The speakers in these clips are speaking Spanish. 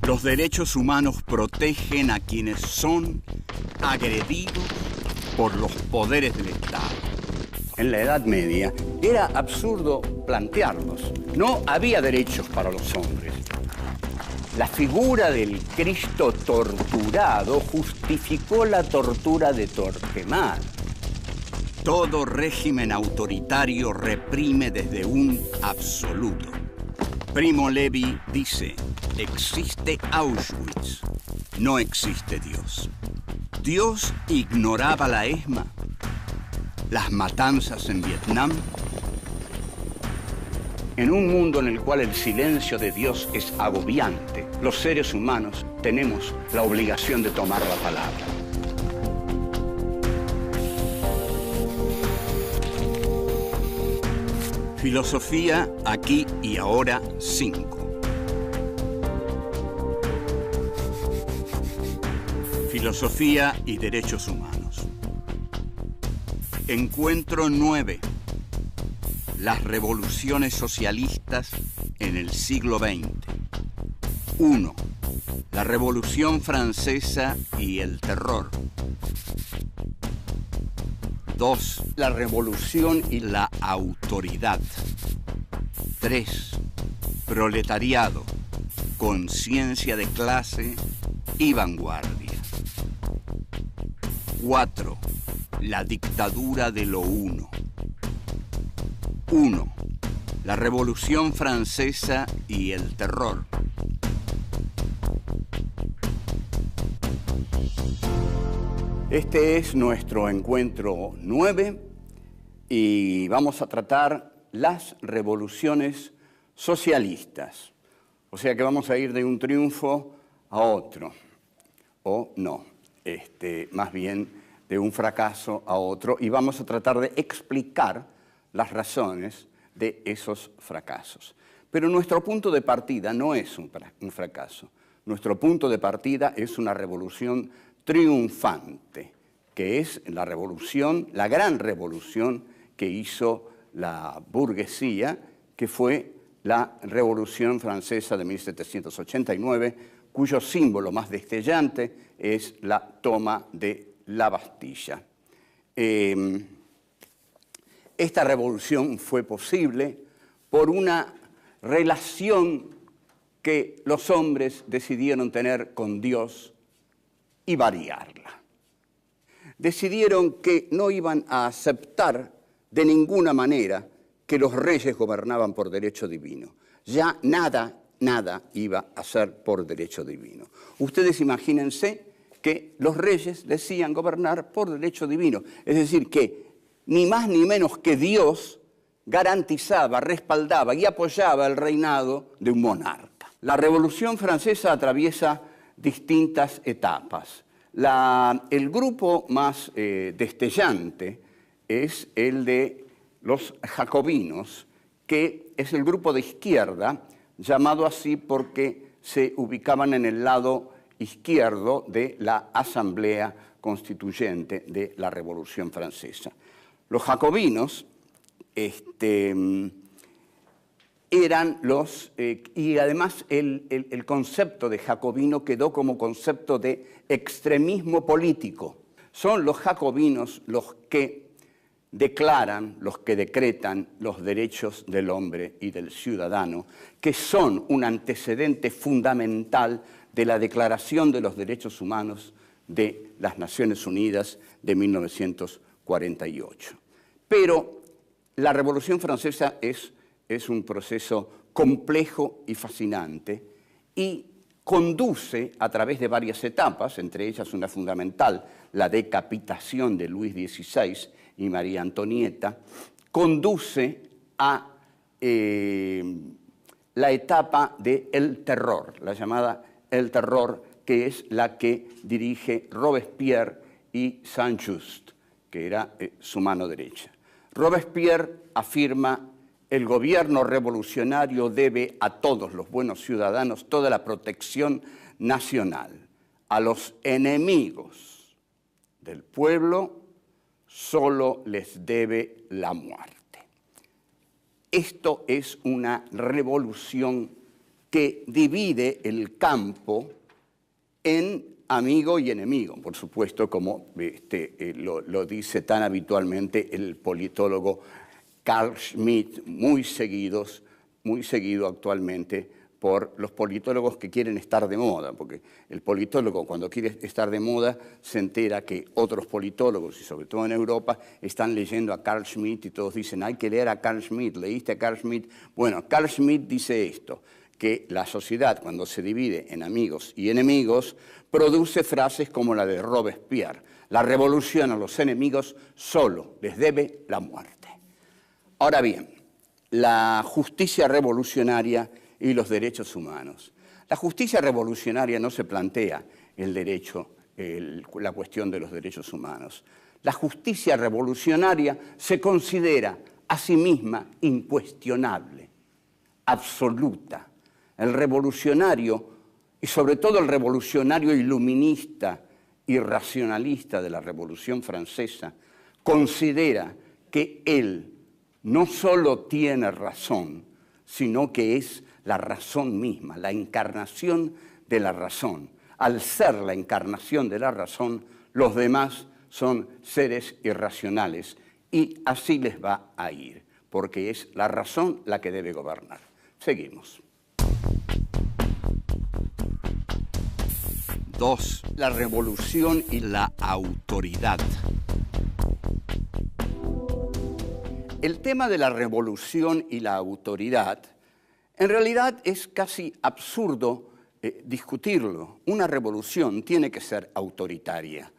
Los derechos humanos protegen a quienes son agredidos por los poderes del Estado. En la Edad Media era absurdo plantearlos. No había derechos para los hombres. La figura del Cristo torturado justificó la tortura de Torquemada. Todo régimen autoritario reprime desde un absoluto. Primo Levi dice, existe Auschwitz, no existe Dios. Dios ignoraba la ESMA, las matanzas en Vietnam. En un mundo en el cual el silencio de Dios es agobiante, los seres humanos tenemos la obligación de tomar la palabra. Filosofía aquí y ahora 5. Filosofía y derechos humanos. Encuentro 9. Las revoluciones socialistas en el siglo XX. 1. La Revolución Francesa y el terror. 2. La revolución y la autoridad. 3. Proletariado, conciencia de clase y vanguardia. 4. La dictadura de lo uno. 1. La Revolución Francesa y el terror. Este es nuestro encuentro 9 y vamos a tratar las revoluciones socialistas. O sea que vamos a ir de un triunfo a otro, o no, más bien de un fracaso a otro, y vamos a tratar de explicar las razones de esos fracasos. Pero nuestro punto de partida no es un fracaso. Nuestro punto de partida es una revolución triunfante, que es la revolución, la gran revolución que hizo la burguesía, que fue la Revolución Francesa de 1789, cuyo símbolo más destellante es la toma de la Bastilla. Esta revolución fue posible por una relación que los hombres decidieron tener con Dios y variarla. Decidieron que no iban a aceptar de ninguna manera que los reyes gobernaban por derecho divino. Ya nada iba a ser por derecho divino. Ustedes imagínense que los reyes decían gobernar por derecho divino. Es decir, que ni más ni menos que Dios garantizaba, respaldaba y apoyaba el reinado de un monarca. La Revolución Francesa atraviesa distintas etapas. El grupo más destellante es el de los jacobinos, que es el grupo de izquierda, llamado así porque se ubicaban en el lado izquierdo de la Asamblea Constituyente de la Revolución Francesa. Los jacobinos eran los, y además el concepto de jacobino quedó como concepto de extremismo político. Son los jacobinos los que declaran, los que decretan los derechos del hombre y del ciudadano, que son un antecedente fundamental de la Declaración de los Derechos Humanos de las Naciones Unidas de 1948. Pero la Revolución Francesa es un proceso complejo y fascinante y conduce a través de varias etapas, entre ellas una fundamental, la decapitación de Luis XVI y María Antonieta, conduce a la etapa del terror, la llamada el terror, que es la que dirige Robespierre y Saint-Just, que era su mano derecha. Robespierre afirma: el gobierno revolucionario debe a todos los buenos ciudadanos toda la protección nacional. A los enemigos del pueblo solo les debe la muerte. Esto es una revolución que divide el campo en amigo y enemigo, por supuesto, como lo dice tan habitualmente el politólogo Carl Schmitt, muy seguido actualmente por los politólogos que quieren estar de moda, porque el politólogo cuando quiere estar de moda se entera que otros politólogos, y sobre todo en Europa, están leyendo a Carl Schmitt y todos dicen, hay que leer a Carl Schmitt, ¿leíste a Carl Schmitt? Bueno, Carl Schmitt dice esto, que la sociedad cuando se divide en amigos y enemigos produce frases como la de Robespierre, la revolución a los enemigos solo les debe la muerte. Ahora bien, la justicia revolucionaria y los derechos humanos. La justicia revolucionaria no se plantea el derecho, la cuestión de los derechos humanos. La justicia revolucionaria se considera a sí misma incuestionable, absoluta. El revolucionario, y sobre todo el revolucionario iluminista y racionalista de la Revolución Francesa, considera que él no solo tiene razón, sino que es la razón misma, la encarnación de la razón. Al ser la encarnación de la razón, los demás son seres irracionales y así les va a ir, porque es la razón la que debe gobernar. Seguimos. 2. La revolución y la autoridad. El tema de la revolución y la autoridad, en realidad es casi absurdo discutirlo. Una revolución tiene que ser autoritaria.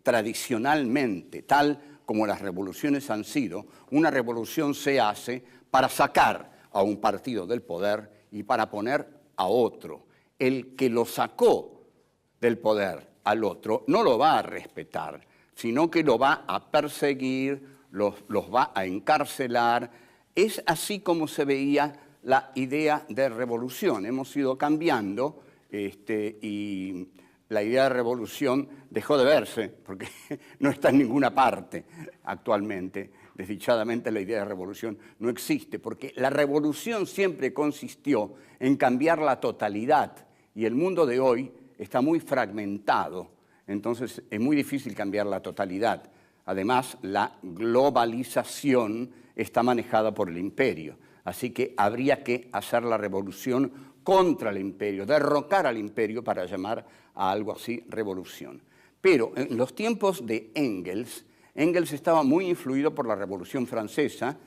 Tradicionalmente, tal como las revoluciones han sido, una revolución se hace para sacar a un partido del poder y para poner a otro. El que lo sacó del poder al otro no lo va a respetar, sino que lo va a perseguir, los va a encarcelar. Es así como se veía la idea de revolución. Hemos ido cambiando y la idea de revolución dejó de verse porque no está en ninguna parte actualmente. Desdichadamente la idea de revolución no existe porque la revolución siempre consistió en cambiar la totalidad y el mundo de hoy está muy fragmentado, entonces es muy difícil cambiar la totalidad. Además, la globalización está manejada por el imperio, así que habría que hacer la revolución contra el imperio, derrocar al imperio para llamar a algo así revolución. Pero en los tiempos de Engels, Engels estaba muy influido por la Revolución Francesa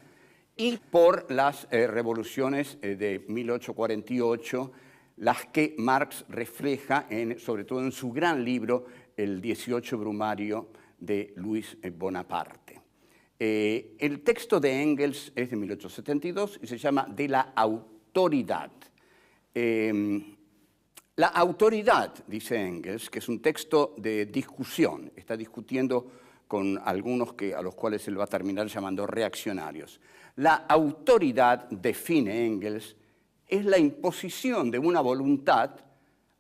y por las revoluciones de 1848, las que Marx refleja, sobre todo en su gran libro, El 18 Brumario de Luis Bonaparte. El texto de Engels es de 1872 y se llama De la autoridad. La autoridad, dice Engels, que es un texto de discusión, está discutiendo con algunos a los cuales él va a terminar llamando reaccionarios. La autoridad, define Engels, es la imposición de una voluntad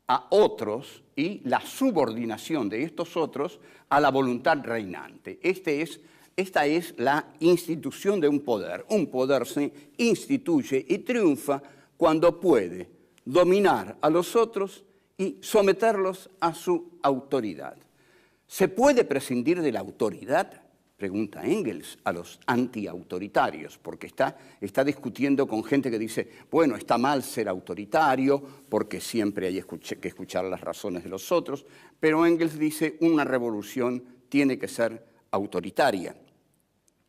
a otros y la subordinación de estos otros a la voluntad reinante. Esta es la institución de un poder. Un poder se instituye y triunfa cuando puede dominar a los otros y someterlos a su autoridad. ¿Se puede prescindir de la autoridad? Pregunta Engels a los antiautoritarios, porque está discutiendo con gente que dice, bueno, está mal ser autoritario porque siempre hay que escuchar las razones de los otros, pero Engels dice una revolución tiene que ser autoritaria.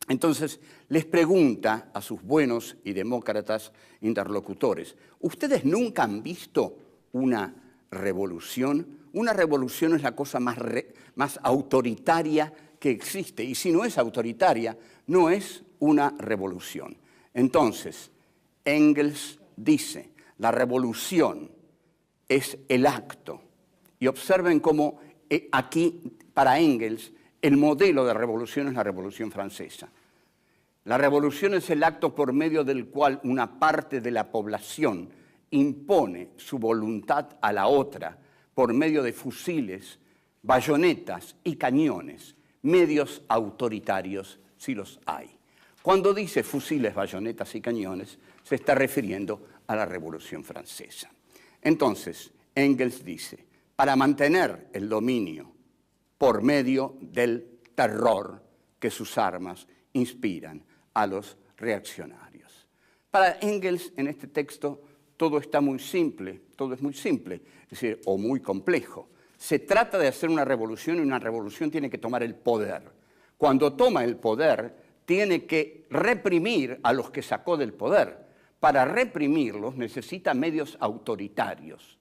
Entonces les pregunta a sus buenos y demócratas interlocutores, ¿ustedes nunca han visto una revolución? Una revolución es la cosa más autoritaria que existe, y si no es autoritaria, no es una revolución. Entonces, Engels dice, la revolución es el acto, y observen cómo aquí, para Engels, el modelo de revolución es la Revolución Francesa. La revolución es el acto por medio del cual una parte de la población impone su voluntad a la otra por medio de fusiles, bayonetas y cañones, medios autoritarios si los hay. Cuando dice fusiles, bayonetas y cañones, se está refiriendo a la Revolución Francesa. Entonces, Engels dice, para mantener el dominio por medio del terror que sus armas inspiran a los reaccionarios. Para Engels, en este texto, todo está muy simple, todo es muy simple, es decir, o muy complejo. Se trata de hacer una revolución y una revolución tiene que tomar el poder. Cuando toma el poder, tiene que reprimir a los que sacó del poder. Para reprimirlos necesita medios autoritarios.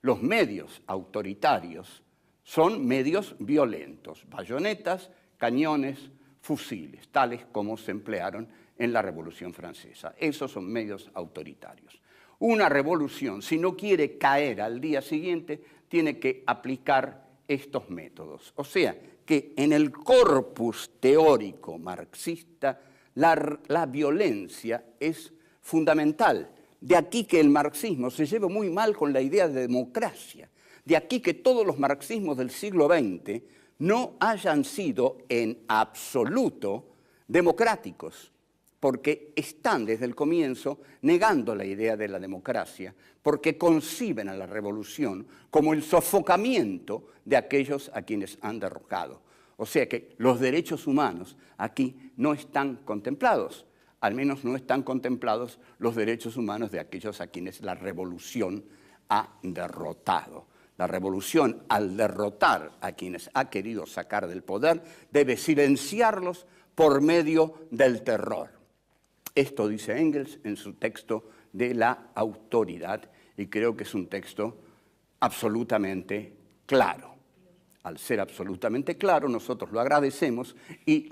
Los medios autoritarios son medios violentos, bayonetas, cañones, fusiles, tales como se emplearon en la Revolución Francesa. Esos son medios autoritarios. Una revolución, si no quiere caer al día siguiente, tiene que aplicar estos métodos. O sea, que en el corpus teórico marxista la violencia es fundamental. De aquí que el marxismo se lleva muy mal con la idea de democracia. De aquí que todos los marxismos del siglo XX no hayan sido en absoluto democráticos, porque están desde el comienzo negando la idea de la democracia, porque conciben a la revolución como el sofocamiento de aquellos a quienes han derrocado. O sea que los derechos humanos aquí no están contemplados, al menos no están contemplados los derechos humanos de aquellos a quienes la revolución ha derrotado. La revolución, al derrotar a quienes ha querido sacar del poder, debe silenciarlos por medio del terror. Esto dice Engels en su texto de la autoridad y creo que es un texto absolutamente claro. Al ser absolutamente claro, nosotros lo agradecemos y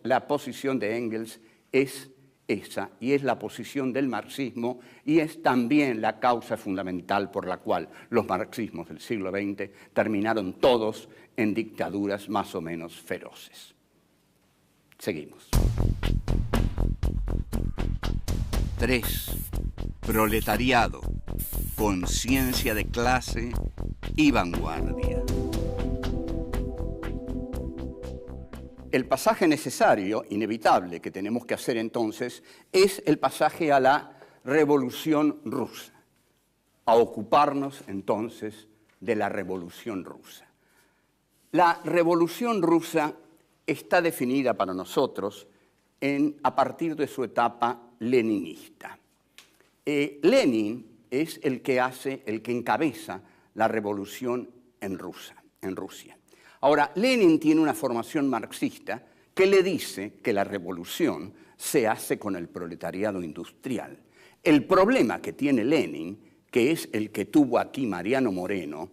la posición de Engels es esa, y es la posición del marxismo y es también la causa fundamental por la cual los marxismos del siglo XX terminaron todos en dictaduras más o menos feroces. Seguimos. 3. Proletariado, conciencia de clase y vanguardia. El pasaje necesario, inevitable, que tenemos que hacer entonces, es el pasaje a la Revolución Rusa, a ocuparnos entonces de la Revolución Rusa. La Revolución Rusa está definida para nosotros a partir de su etapa leninista. Lenin es el que encabeza la revolución en Rusia. Ahora, Lenin tiene una formación marxista que le dice que la revolución se hace con el proletariado industrial. El problema que tiene Lenin, que es el que tuvo aquí Mariano Moreno,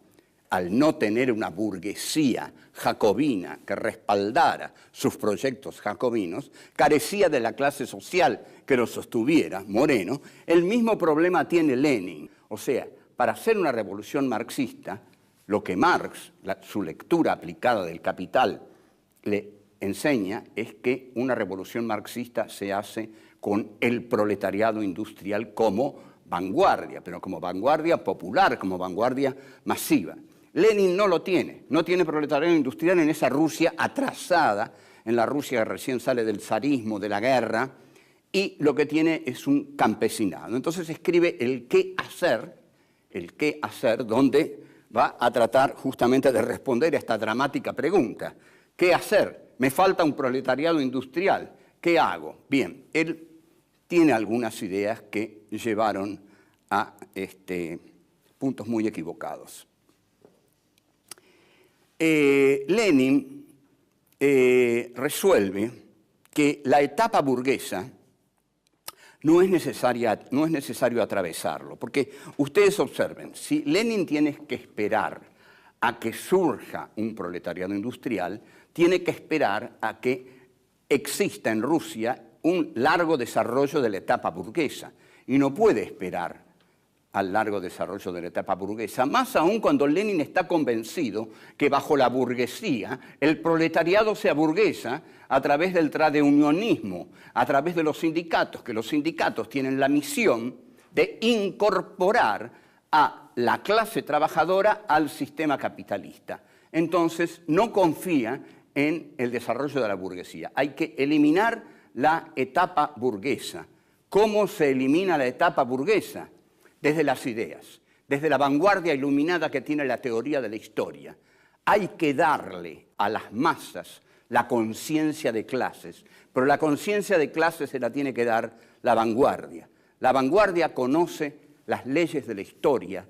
al no tener una burguesía jacobina que respaldara sus proyectos jacobinos, carecía de la clase social que lo sostuviera, Moreno. El mismo problema tiene Lenin. O sea, para hacer una revolución marxista, lo que Marx, su lectura aplicada del Capital, le enseña es que una revolución marxista se hace con el proletariado industrial como vanguardia, pero como vanguardia popular, como vanguardia masiva. Lenin no lo tiene, no tiene proletariado industrial en esa Rusia atrasada, en la Rusia que recién sale del zarismo, de la guerra, y lo que tiene es un campesinado. Entonces escribe el qué hacer, donde va a tratar justamente de responder a esta dramática pregunta. ¿Qué hacer? Me falta un proletariado industrial. ¿Qué hago? Bien, él tiene algunas ideas que llevaron a puntos muy equivocados. Lenin resuelve que la etapa burguesa no es necesario atravesarlo, porque ustedes observen, si Lenin tiene que esperar a que surja un proletariado industrial, tiene que esperar a que exista en Rusia un largo desarrollo de la etapa burguesa, y no puede esperar al largo desarrollo de la etapa burguesa, más aún cuando Lenin está convencido que bajo la burguesía el proletariado se aburguesa a través del tradeunionismo, a través de los sindicatos, que los sindicatos tienen la misión de incorporar a la clase trabajadora al sistema capitalista. Entonces no confía en el desarrollo de la burguesía. Hay que eliminar la etapa burguesa. ¿Cómo se elimina la etapa burguesa? desde las ideas, desde la vanguardia iluminada que tiene la teoría de la historia. Hay que darle a las masas la conciencia de clases, pero la conciencia de clases se la tiene que dar la vanguardia. La vanguardia conoce las leyes de la historia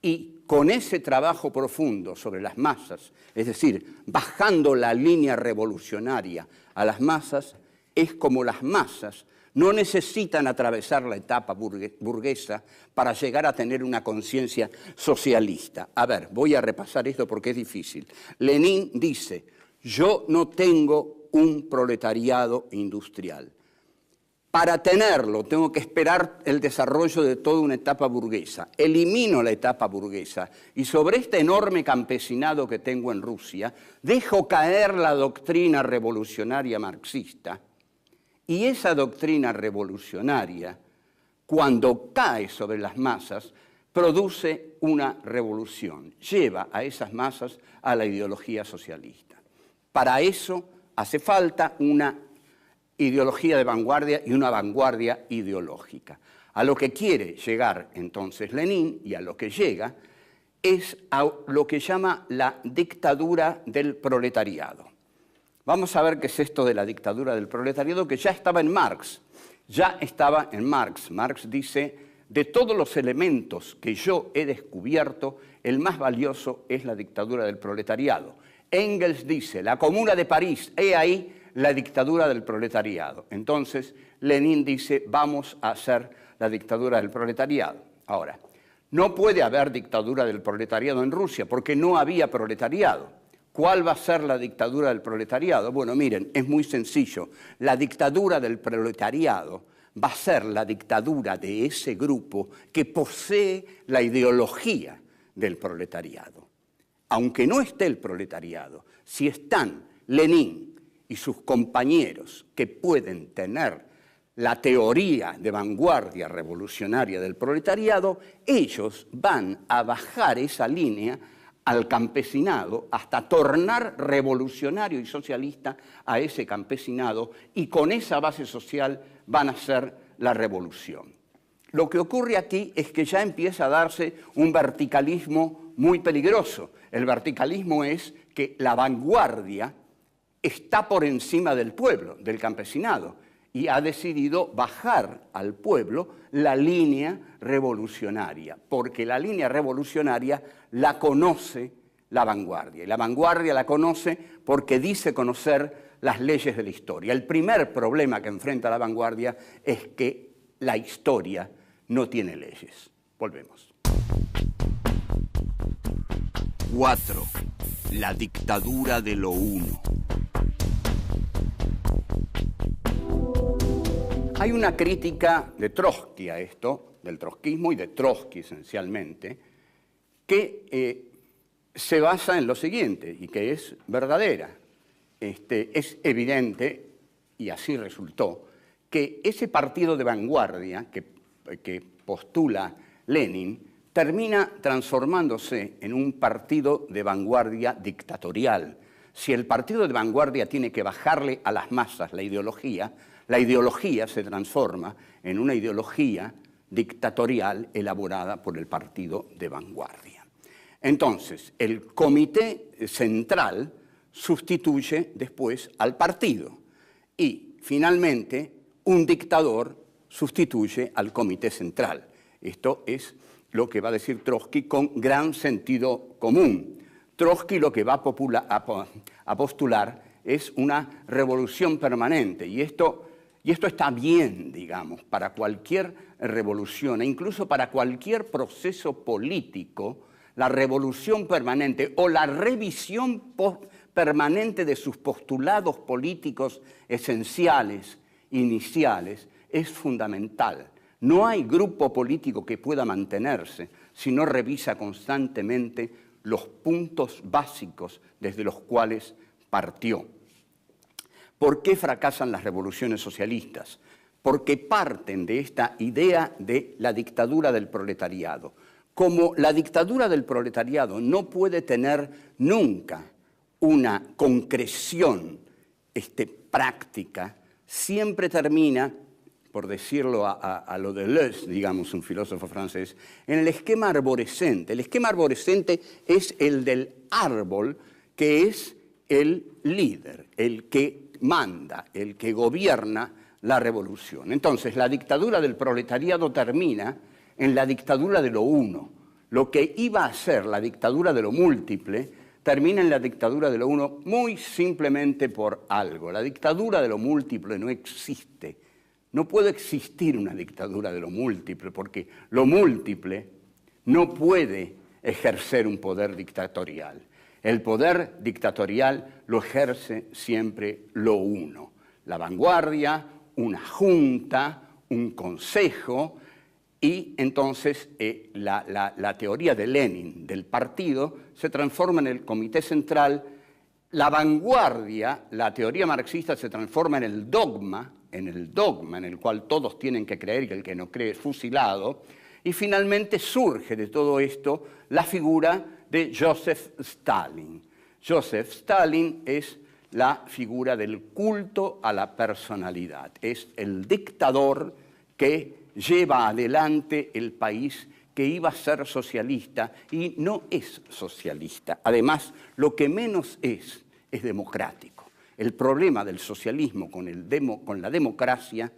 y con ese trabajo profundo sobre las masas, es decir, bajando la línea revolucionaria a las masas, es como las masas no necesitan atravesar la etapa burguesa para llegar a tener una conciencia socialista. A ver, voy a repasar esto porque es difícil. Lenin dice, yo no tengo un proletariado industrial. Para tenerlo tengo que esperar el desarrollo de toda una etapa burguesa. Elimino la etapa burguesa y sobre este enorme campesinado que tengo en Rusia, dejo caer la doctrina revolucionaria marxista. Y esa doctrina revolucionaria, cuando cae sobre las masas, produce una revolución, lleva a esas masas a la ideología socialista. Para eso hace falta una ideología de vanguardia y una vanguardia ideológica. A lo que quiere llegar entonces Lenin y a lo que llega es a lo que llama la dictadura del proletariado. Vamos a ver qué es esto de la dictadura del proletariado, que ya estaba en Marx. Ya estaba en Marx. Marx dice, de todos los elementos que yo he descubierto, el más valioso es la dictadura del proletariado. Engels dice, la Comuna de París, he ahí la dictadura del proletariado. Entonces, Lenin dice, vamos a hacer la dictadura del proletariado. Ahora, no puede haber dictadura del proletariado en Rusia, porque no había proletariado. ¿Cuál va a ser la dictadura del proletariado? Bueno, miren, es muy sencillo. La dictadura del proletariado va a ser la dictadura de ese grupo que posee la ideología del proletariado. Aunque no esté el proletariado, si están Lenin y sus compañeros que pueden tener la teoría de vanguardia revolucionaria del proletariado, ellos van a bajar esa línea al campesinado hasta tornar revolucionario y socialista a ese campesinado y con esa base social van a hacer la revolución. Lo que ocurre aquí es que ya empieza a darse un verticalismo muy peligroso. El verticalismo es que la vanguardia está por encima del pueblo, del campesinado, y ha decidido bajar al pueblo la línea revolucionaria, porque la línea revolucionaria la conoce la vanguardia, y la vanguardia la conoce porque dice conocer las leyes de la historia. El primer problema que enfrenta la vanguardia es que la historia no tiene leyes. Volvemos. 4. La dictadura de lo uno. Hay una crítica de Trotsky a esto, del trotskismo y de Trotsky esencialmente, que se basa en lo siguiente y que es verdadera. Es evidente, y así resultó, que ese partido de vanguardia que postula Lenin termina transformándose en un partido de vanguardia dictatorial. Si el partido de vanguardia tiene que bajarle a las masas la ideología se transforma en una ideología dictatorial elaborada por el partido de vanguardia. Entonces, el comité central sustituye después al partido y, finalmente, un dictador sustituye al comité central. Esto es lo que va a decir Trotsky con gran sentido común. Trotsky lo que va a postular es una revolución permanente y esto está bien, digamos, para cualquier revolución e incluso para cualquier proceso político. La revolución permanente o la revisión permanente de sus postulados políticos esenciales, iniciales, es fundamental. No hay grupo político que pueda mantenerse si no revisa constantemente los puntos básicos desde los cuales partió. ¿Por qué fracasan las revoluciones socialistas? Porque parten de esta idea de la dictadura del proletariado. Como la dictadura del proletariado no puede tener nunca una concreción práctica, siempre termina por decirlo a lo de Deleuze, digamos, un filósofo francés, en el esquema arborescente. El esquema arborescente es el del árbol, que es el líder, el que manda, el que gobierna la revolución. Entonces, la dictadura del proletariado termina en la dictadura de lo uno. Lo que iba a ser la dictadura de lo múltiple termina en la dictadura de lo uno muy simplemente por algo. La dictadura de lo múltiple no existe. No puede existir una dictadura de lo múltiple, porque lo múltiple no puede ejercer un poder dictatorial. El poder dictatorial lo ejerce siempre lo uno. La vanguardia, una junta, un consejo, y entonces la teoría de Lenin del partido se transforma en el comité central. La vanguardia, la teoría marxista, se transforma en el dogma en el cual todos tienen que creer y que el que no cree es fusilado. Y finalmente surge de todo esto la figura de Joseph Stalin. Joseph Stalin es la figura del culto a la personalidad. Es el dictador que lleva adelante el país, que iba a ser socialista y no es socialista. Además, lo que menos es democrático. El problema del socialismo con la democracia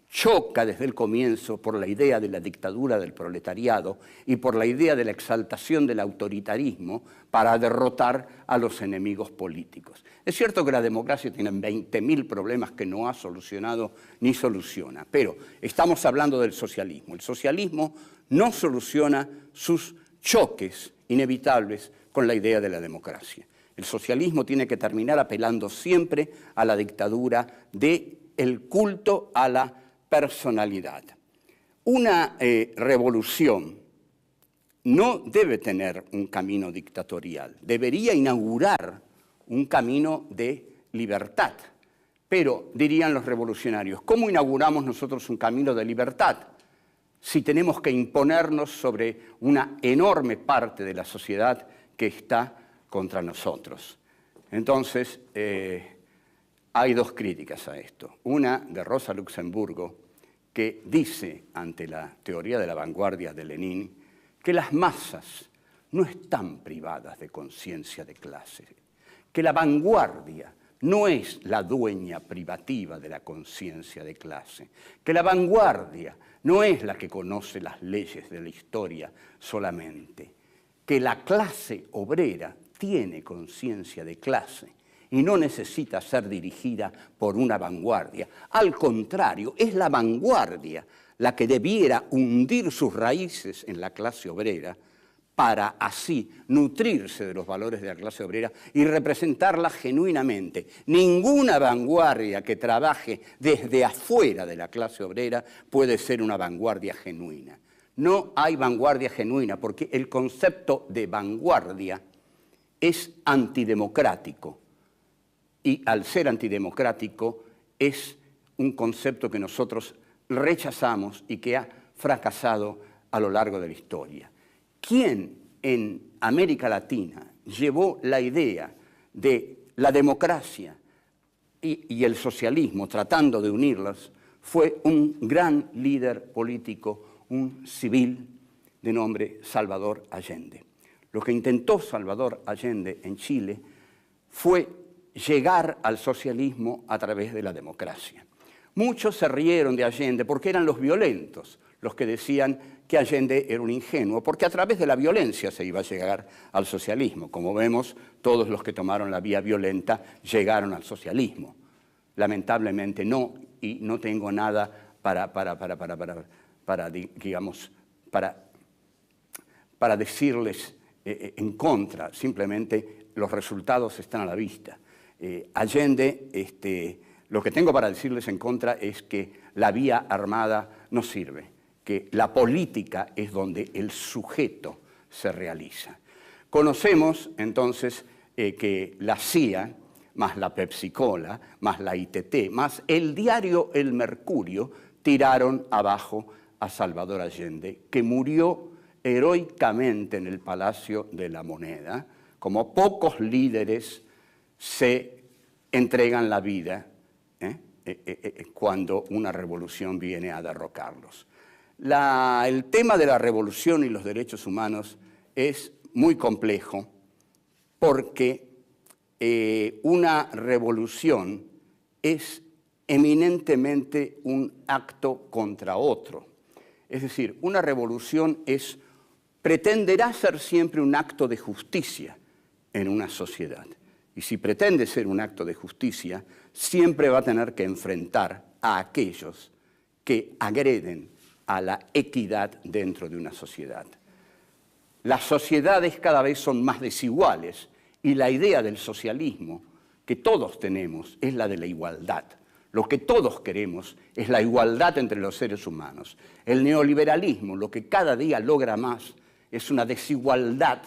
choca desde el comienzo por la idea de la dictadura del proletariado y por la idea de la exaltación del autoritarismo para derrotar a los enemigos políticos. Es cierto que la democracia tiene 20.000 problemas que no ha solucionado ni soluciona, pero estamos hablando del socialismo. El socialismo no soluciona sus choques inevitables con la idea de la democracia. El socialismo tiene que terminar apelando siempre a la dictadura del culto a la personalidad. Una revolución no debe tener un camino dictatorial, debería inaugurar un camino de libertad. Pero, dirían los revolucionarios, ¿cómo inauguramos nosotros un camino de libertad si tenemos que imponernos sobre una enorme parte de la sociedad que está contra nosotros? Entonces, hay dos críticas a esto. Una de Rosa Luxemburgo, que dice, ante la teoría de la vanguardia de Lenin, que las masas no están privadas de conciencia de clase, que la vanguardia no es la dueña privativa de la conciencia de clase, que la vanguardia no es la que conoce las leyes de la historia solamente, que la clase obrera tiene conciencia de clase y no necesita ser dirigida por una vanguardia. Al contrario, es la vanguardia la que debiera hundir sus raíces en la clase obrera para así nutrirse de los valores de la clase obrera y representarla genuinamente. Ninguna vanguardia que trabaje desde afuera de la clase obrera puede ser una vanguardia genuina. No hay vanguardia genuina porque el concepto de vanguardia es antidemocrático. Y al ser antidemocrático es un concepto que nosotros rechazamos y que ha fracasado a lo largo de la historia. ¿Quién en América Latina llevó la idea de la democracia y el socialismo tratando de unirlas? Fue un gran líder político, un civil de nombre Salvador Allende. Lo que intentó Salvador Allende en Chile fue llegar al socialismo a través de la democracia. Muchos se rieron de Allende porque eran los violentos los que decían que Allende era un ingenuo, porque a través de la violencia se iba a llegar al socialismo. Como vemos, todos los que tomaron la vía violenta llegaron al socialismo. Lamentablemente no, y no tengo nada para decirles en contra, simplemente los resultados están a la vista. Allende, lo que tengo para decirles en contra es que la vía armada no sirve, que la política es donde el sujeto se realiza. Conocemos entonces que la CIA, más la Pepsi-Cola, más la ITT, más el diario El Mercurio, tiraron abajo a Salvador Allende, que murió heroicamente en el Palacio de la Moneda, como pocos líderes se entregan la vida cuando una revolución viene a derrocarlos. El tema de la revolución y los derechos humanos es muy complejo porque una revolución es eminentemente un acto contra otro. Es decir, una revolución pretenderá ser siempre un acto de justicia en una sociedad. Y si pretende ser un acto de justicia, siempre va a tener que enfrentar a aquellos que agreden a la equidad dentro de una sociedad. Las sociedades cada vez son más desiguales y la idea del socialismo que todos tenemos es la de la igualdad. Lo que todos queremos es la igualdad entre los seres humanos. El neoliberalismo, lo que cada día logra más, es una desigualdad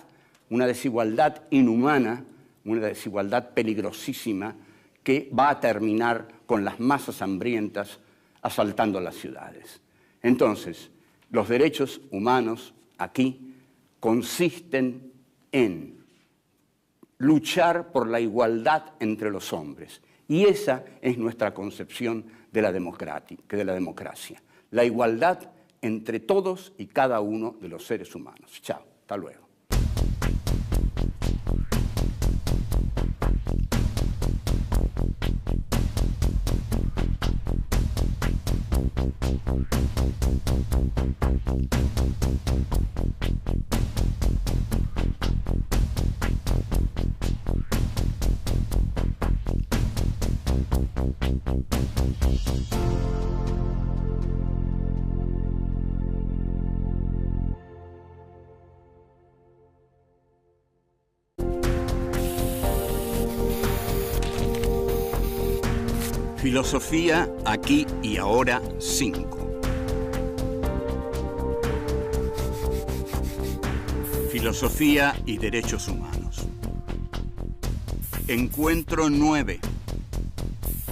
inhumana, una desigualdad peligrosísima que va a terminar con las masas hambrientas asaltando las ciudades. Entonces, los derechos humanos aquí consisten en luchar por la igualdad entre los hombres. Y esa es nuestra concepción de la democracia. La igualdad entre todos y cada uno de los seres humanos. Chao, hasta luego. Filosofía aquí y ahora 5. Filosofía y derechos humanos. Encuentro 9.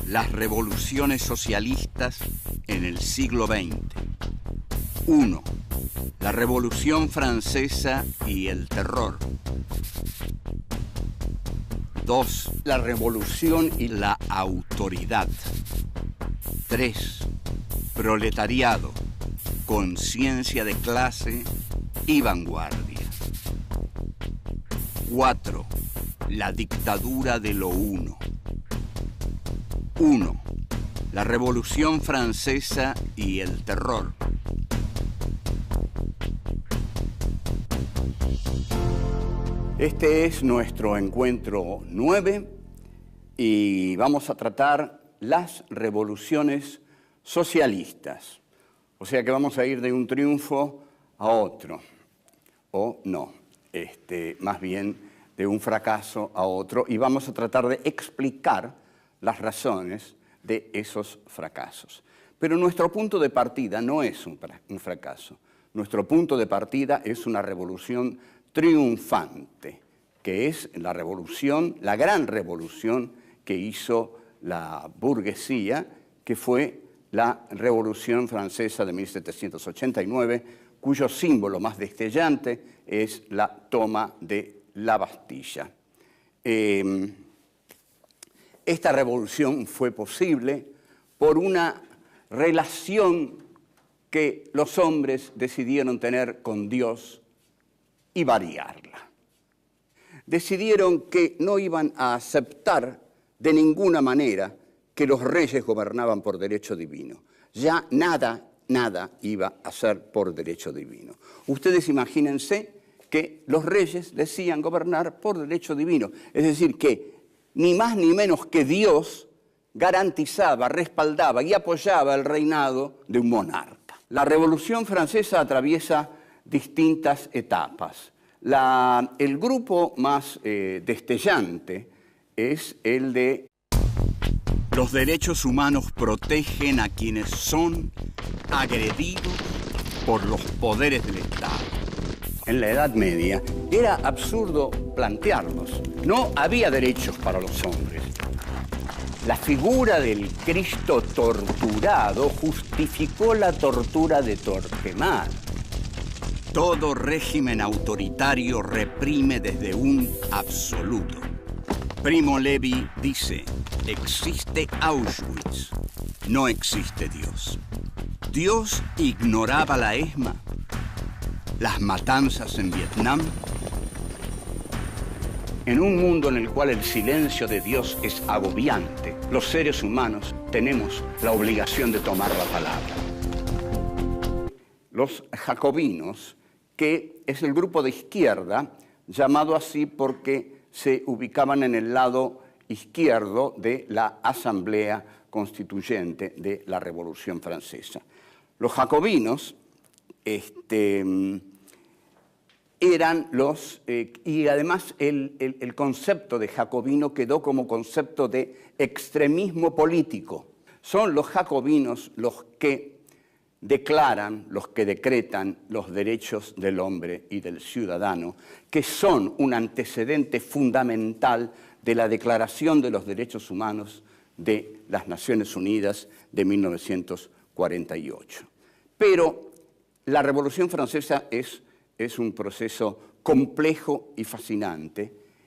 Las revoluciones socialistas en el siglo XX. 1. La Revolución Francesa y el terror. 2. La revolución y la autoridad. 3. Proletariado, conciencia de clase y vanguardia. 4. La dictadura de lo uno. 1. La Revolución Francesa y el terror. Este es nuestro encuentro 9 y vamos a tratar las revoluciones socialistas. O sea que vamos a ir de un triunfo a otro, o no, más bien de un fracaso a otro, y vamos a tratar de explicar las razones de esos fracasos. Pero nuestro punto de partida no es un fracaso. Nuestro punto de partida es una revolución triunfante, que es la revolución, la gran revolución que hizo la burguesía, que fue la Revolución Francesa de 1789, cuyo símbolo más destellante es la toma de la Bastilla. Esta revolución fue posible por una relación que los hombres decidieron tener con Dios y variarla. Decidieron que no iban a aceptar de ninguna manera que los reyes gobernaban por derecho divino. Ya nada iba a ser por derecho divino. Ustedes imagínense que los reyes decían gobernar por derecho divino. Es decir, que ni más ni menos que Dios garantizaba, respaldaba y apoyaba el reinado de un monarca. La Revolución Francesa atraviesa distintas etapas. El grupo más destellante es el de los derechos humanos protegen a quienes son agredidos por los poderes del Estado. En la Edad Media era absurdo plantearlos. No había derechos para los hombres. La figura del Cristo torturado justificó la tortura de Torquemada. Todo régimen autoritario reprime desde un absoluto. Primo Levi dice, existe Auschwitz, No existe Dios. Dios ignoraba la ESMA, las matanzas en Vietnam. En un mundo en el cual el silencio de Dios es agobiante, los seres humanos tenemos la obligación de tomar la palabra. Los jacobinos, que es el grupo de izquierda, llamado así porque se ubicaban en el lado izquierdo de la Asamblea Constituyente de la Revolución Francesa. Los jacobinos eran los, y además el concepto de jacobino quedó como concepto de extremismo político. Son los jacobinos los que declaran, los que decretan los derechos del hombre y del ciudadano, que son un antecedente fundamental de la Declaración de los Derechos Humanos de las Naciones Unidas de 1948. Pero la Revolución Francesa es un proceso complejo y fascinante,